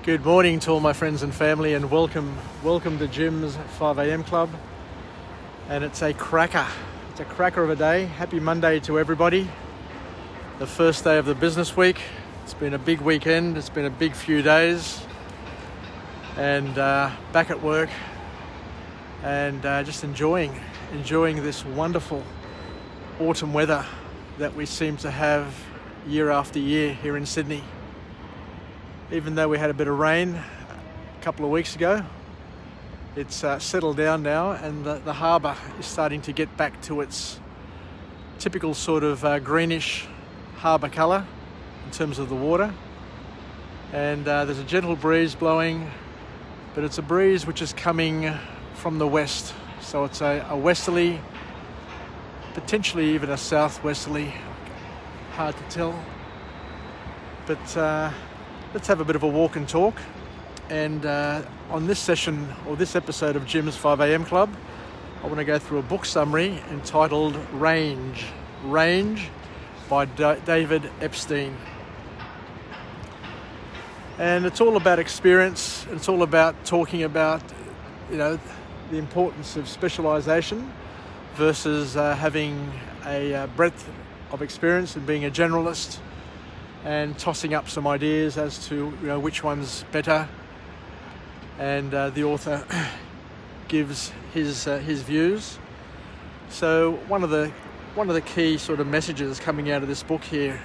Good morning to all my friends and family, and welcome to Jim's 5 a.m. club. And it's a cracker. It's a cracker of a day. Happy Monday to everybody. The first day of the business week. It's been a big weekend. It's been a big few days. And back at work and just enjoying this wonderful autumn weather that we seem to have year after year here in Sydney. Even though we had a bit of rain a couple of weeks ago, it's settled down now, and the harbour is starting to get back to its typical sort of greenish harbour colour in terms of the water. And there's a gentle breeze blowing, but it's a breeze which is coming from the west. So it's a westerly, potentially even a southwesterly, hard to tell. But let's have a bit of a walk and talk. And on this session, or this episode of Jim's 5 a.m. Club, I want to go through a book summary entitled Range by David Epstein. And it's all about experience. It's all about talking about, the importance of specialization versus having a breadth of experience and being a generalist, and tossing up some ideas as to which one's better. And the author gives his views. So one of the key sort of messages coming out of this book here,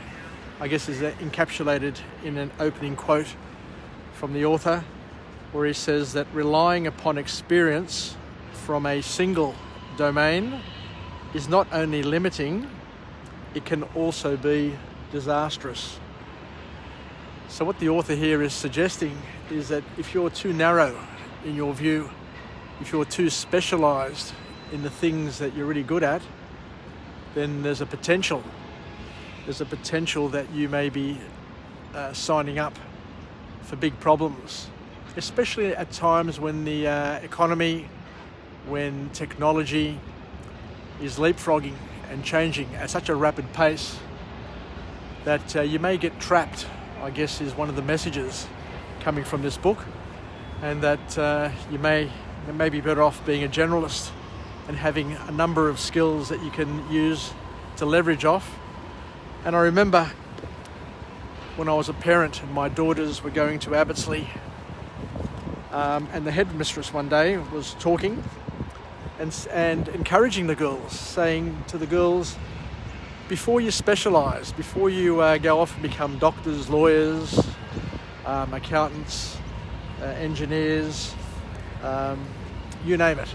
I guess, is encapsulated in an opening quote from the author, where he says that relying upon experience from a single domain is not only limiting, it can also be disastrous. So what the author here is suggesting is that if you're too narrow in your view, if you're too specialised in the things that you're really good at, then there's a potential that you may be signing up for big problems, especially at times when the economy, when technology is leapfrogging and changing at such a rapid pace that you may get trapped, I guess, is one of the messages coming from this book. And that you may be better off being a generalist and having a number of skills that you can use to leverage off. And I remember when I was a parent and my daughters were going to Abbotsleigh, and the headmistress one day was talking and encouraging the girls, saying to the girls, before you specialise, before you go off and become doctors, lawyers, accountants, engineers, you name it.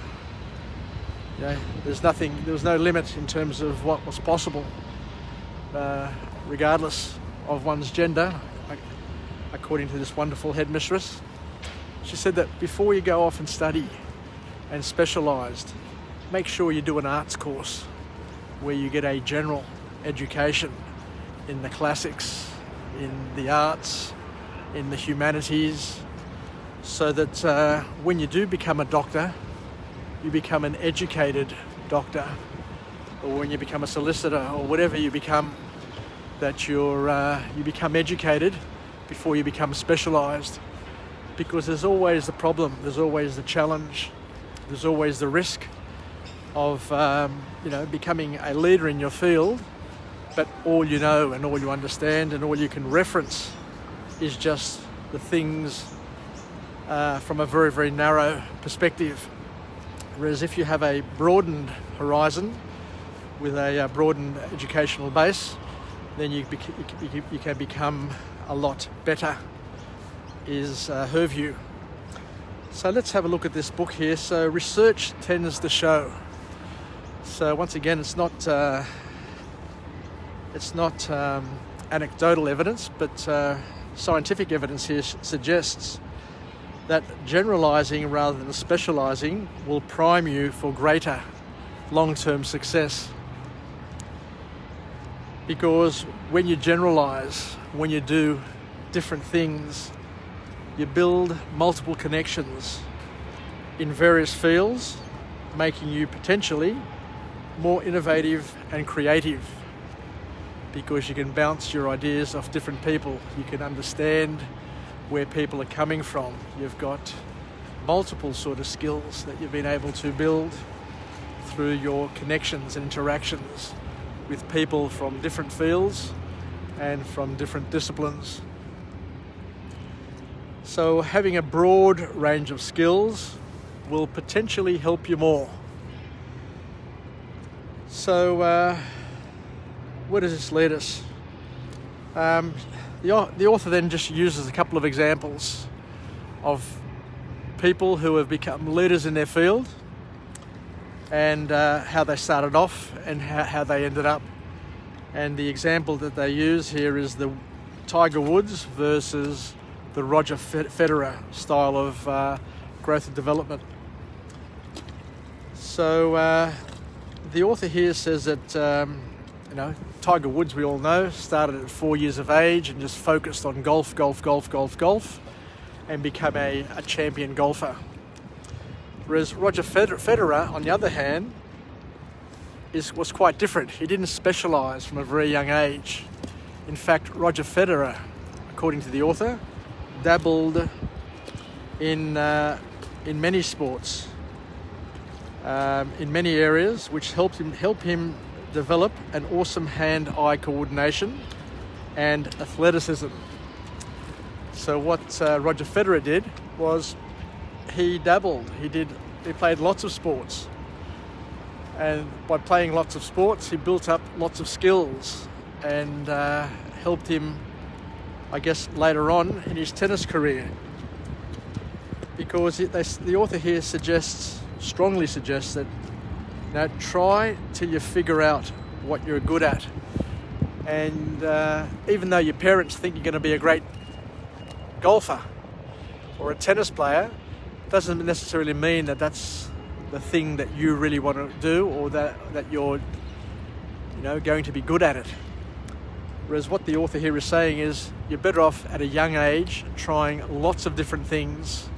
There was no limit in terms of what was possible, regardless of one's gender, according to this wonderful headmistress. She said that before you go off and study and specialised, make sure you do an arts course where you get a general education in the classics, in the arts, in the humanities, so that when you do become a doctor, you become an educated doctor, or when you become a solicitor or whatever you become, that you become educated before you become specialised. Because there's always the problem, there's always the challenge, there's always the risk of becoming a leader in your field, but all you know and all you understand and all you can reference is just the things from a very, very narrow perspective. Whereas if you have a broadened horizon with a broadened educational base, then you can become a lot better, is her view. So let's have a look at this book here. So research tends to show. So once again, it's not anecdotal evidence, but scientific evidence here suggests that generalizing rather than specializing will prime you for greater long-term success. Because when you generalize, when you do different things, you build multiple connections in various fields, making you potentially more innovative and creative, because you can bounce your ideas off different people. You can understand where people are coming from. You've got multiple sort of skills that you've been able to build through your connections and interactions with people from different fields and from different disciplines. So having a broad range of skills will potentially help you more. So where does this lead us? The author then just uses a couple of examples of people who have become leaders in their field and how they started off and how they ended up. And the example that they use here is the Tiger Woods versus the Roger Federer style of growth and development. So the author here says that Tiger Woods, we all know, started at 4 years of age and just focused on golf, and became a champion golfer. Whereas Roger Federer, on the other hand, was quite different. He didn't specialise from a very young age. In fact, Roger Federer, according to the author, dabbled in many sports, in many areas, which helped him develop an awesome hand-eye coordination and athleticism. So what Roger Federer did was he dabbled. He played lots of sports, and by playing lots of sports, he built up lots of skills and helped him, I guess, later on in his tennis career. Because the author here strongly suggests that try till you figure out what you're good at. And even though your parents think you're going to be a great golfer or a tennis player, doesn't necessarily mean that that's the thing that you really want to do, or that you're going to be good at it. Whereas what the author here is saying is you're better off at a young age trying lots of different things,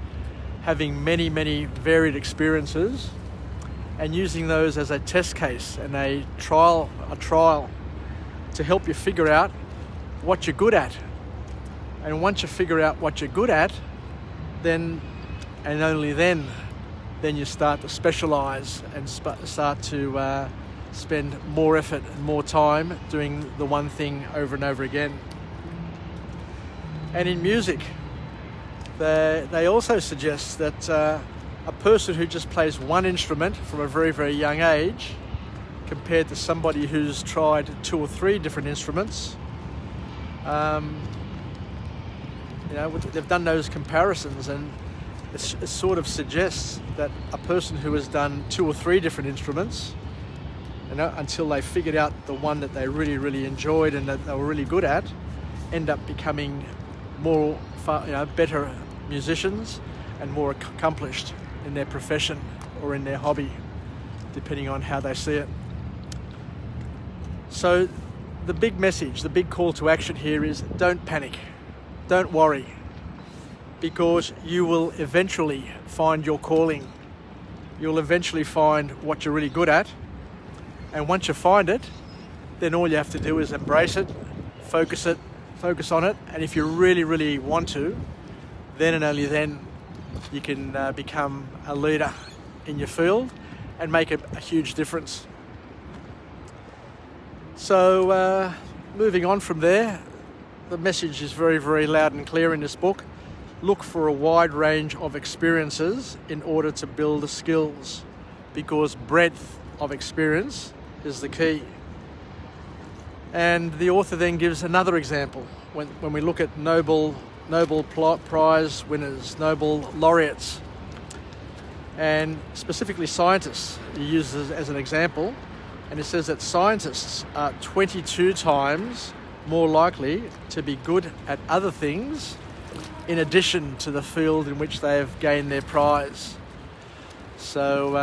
having many, many varied experiences, and using those as a test case and a trial to help you figure out what you're good at. And once you figure out what you're good at, then and only then you start to specialize and start to spend more effort and more time doing the one thing over and over again. And in music, they also suggest that a person who just plays one instrument from a very, very young age, compared to somebody who's tried 2 or 3 different instruments, they've done those comparisons, and it sort of suggests that a person who has done 2 or 3 different instruments, until they figured out the one that they really, really enjoyed and that they were really good at, end up becoming better musicians and more accomplished in their profession or in their hobby, depending on how they see it. So the big message, the big call to action here is don't panic, don't worry, because you will eventually find your calling. You'll eventually find what you're really good at, and once you find it, then all you have to do is embrace it, focus on it, and if you really, really want to, then and only then you can become a leader in your field and make a huge difference. So moving on from there, the message is very, very loud and clear in this book. Look for a wide range of experiences in order to build the skills, because breadth of experience is the key. And the author then gives another example. When we look at Nobel Prize winners, Nobel laureates, and specifically scientists, he uses as an example, and it says that scientists are 22 times more likely to be good at other things in addition to the field in which they have gained their prize. So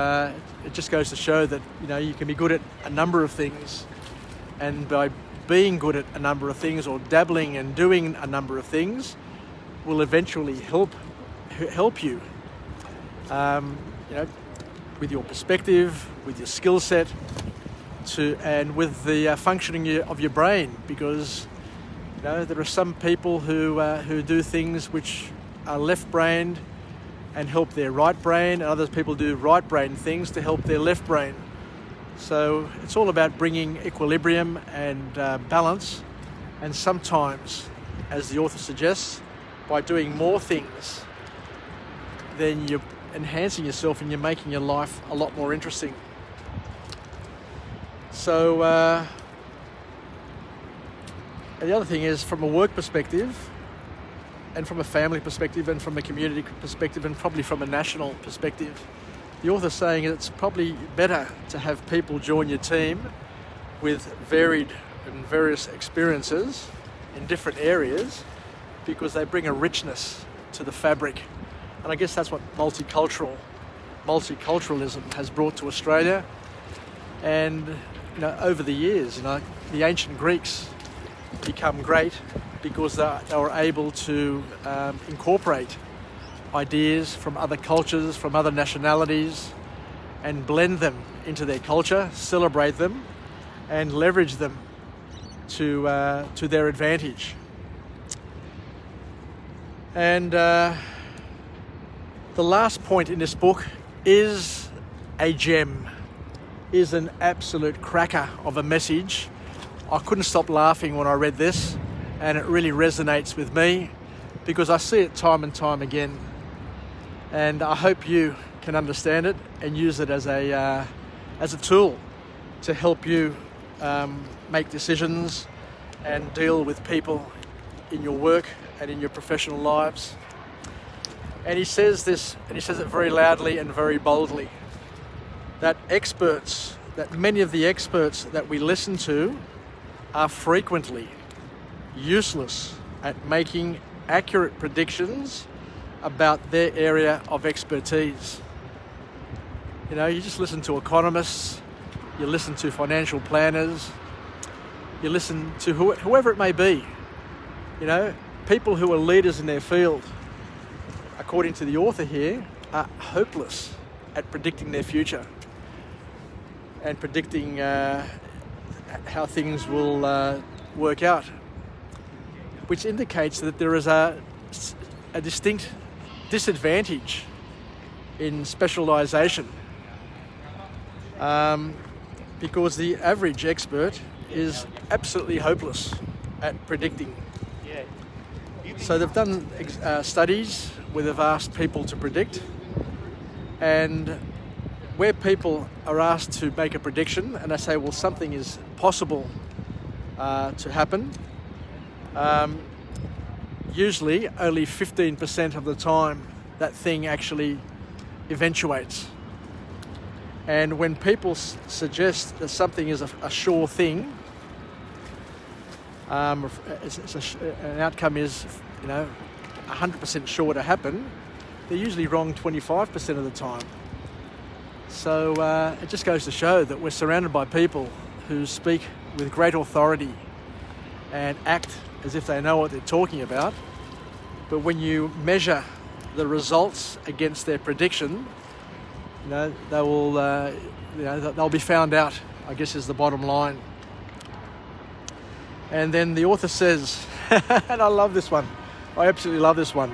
it just goes to show that you can be good at a number of things, and by being good at a number of things or dabbling and doing a number of things will eventually help you, with your perspective, with your skill set, and with the functioning of your brain, because There are some people who do things which are left-brained and help their right brain, and other people do right-brain things to help their left brain. So it's all about bringing equilibrium and balance, and sometimes, as the author suggests, by doing more things, then you're enhancing yourself and you're making your life a lot more interesting. So and the other thing is, from a work perspective, and from a family perspective, and from a community perspective, and probably from a national perspective, the author's saying it's probably better to have people join your team with varied and various experiences in different areas, because they bring a richness to the fabric. And I guess that's what multiculturalism has brought to Australia. And over the years, the ancient Greeks become great because they were able to incorporate ideas from other cultures, from other nationalities, and blend them into their culture, celebrate them, and leverage them to their advantage. And the last point in this book is a gem, is an absolute cracker of a message. I couldn't stop laughing when I read this, and it really resonates with me because I see it time and time again. And I hope you can understand it and use it as a tool to help you make decisions and deal with people in your work and in your professional lives. And he says this, and he says it very loudly and very boldly, that many of the experts that we listen to are frequently useless at making accurate predictions about their area of expertise. You just listen to economists, you listen to financial planners, you listen to whoever it may be, people who are leaders in their field, according to the author here, are hopeless at predicting their future and predicting how things will work out, which indicates that there is a distinct disadvantage in specialisation, because the average expert is absolutely hopeless at predicting. So they've done studies where they've asked people to predict, and where people are asked to make a prediction and they say, well, something is possible to happen, usually only 15% of the time that thing actually eventuates. And when people suggest that something is a sure thing, an outcome is 100% sure to happen, they're usually wrong 25% of the time. So it just goes to show that we're surrounded by people who speak with great authority and act as if they know what they're talking about. But when you measure the results against their prediction, they'll be found out, I guess, is the bottom line. And then the author says, and I love this one, I absolutely love this one,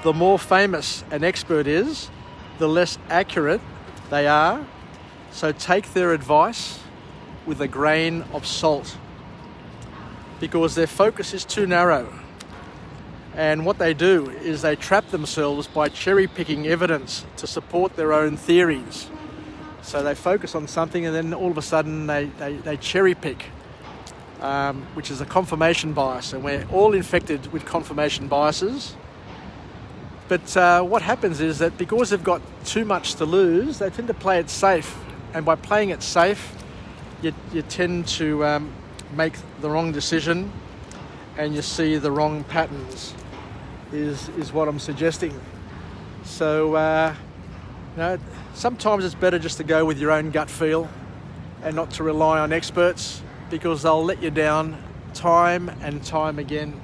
the more famous an expert is, the less accurate they are, so take their advice with a grain of salt, because their focus is too narrow. And what they do is they trap themselves by cherry-picking evidence to support their own theories. So they focus on something and then all of a sudden they cherry-pick, which is a confirmation bias. And we're all infected with confirmation biases. But what happens is that because they've got too much to lose, they tend to play it safe. And by playing it safe, you tend to make the wrong decision and you see the wrong patterns, is what I'm suggesting. So, sometimes it's better just to go with your own gut feel and not to rely on experts, because they'll let you down time and time again.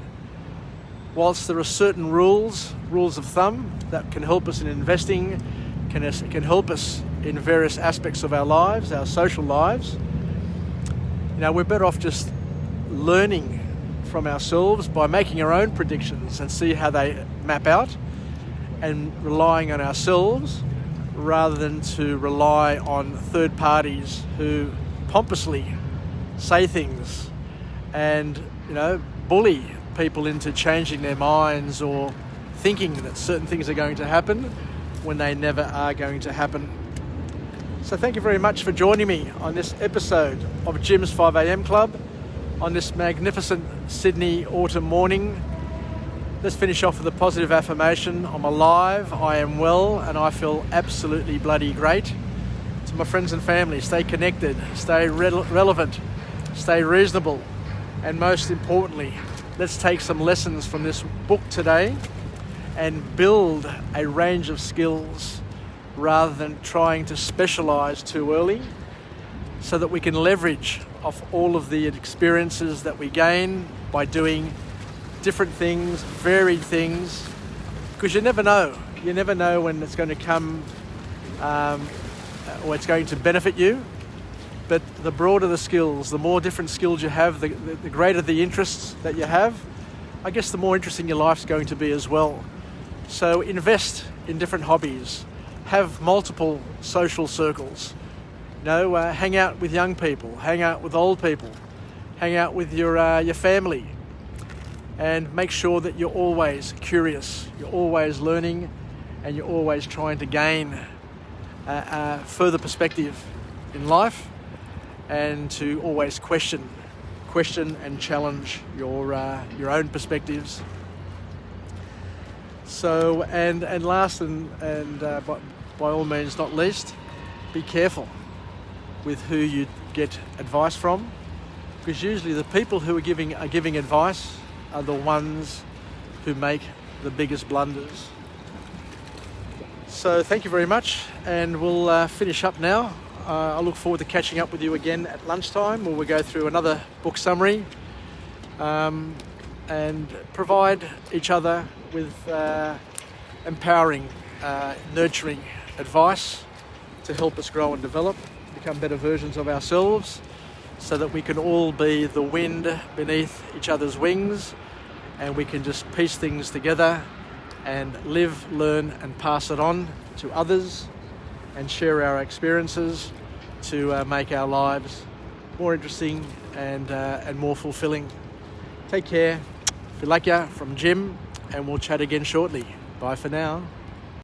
Whilst there are certain rules of thumb that can help us in investing, can help us in various aspects of our lives, our social lives, we're better off just learning from ourselves by making our own predictions and see how they map out, and relying on ourselves rather than to rely on third parties who pompously say things and, bully people into changing their minds or thinking that certain things are going to happen when they never are going to happen. So thank you very much for joining me on this episode of Jim's 5am Club on this magnificent Sydney autumn morning. Let's finish off with a positive affirmation. I'm alive, I am well, and I feel absolutely bloody great. To my friends and family, stay connected, stay relevant, stay reasonable, and most importantly, let's take some lessons from this book today and build a range of skills rather than trying to specialize too early, so that we can leverage off all of the experiences that we gain by doing different things, varied things, because you never know when it's going to come or it's going to benefit you. But the broader the skills, the more different skills you have, the greater the interests that you have, I guess the more interesting your life's going to be as well. So invest in different hobbies, have multiple social circles, hang out with young people, hang out with old people, hang out with your family, and make sure that you're always curious, you're always learning, and you're always trying to gain further perspective in life, and to always question and challenge your own perspectives. So, and last and by all means not least, be careful with who you get advice from, because usually the people who are giving advice are the ones who make the biggest blunders. So thank you very much, and we'll finish up now. I look forward to catching up with you again at lunchtime, where we'll go through another book summary and provide each other with empowering, nurturing advice to help us grow and develop, become better versions of ourselves, so that we can all be the wind beneath each other's wings, and we can just piece things together and live, learn, and pass it on to others, and share our experiences to make our lives more interesting and more fulfilling. Take care. Philakia from Jim, and we'll chat again shortly. Bye for now.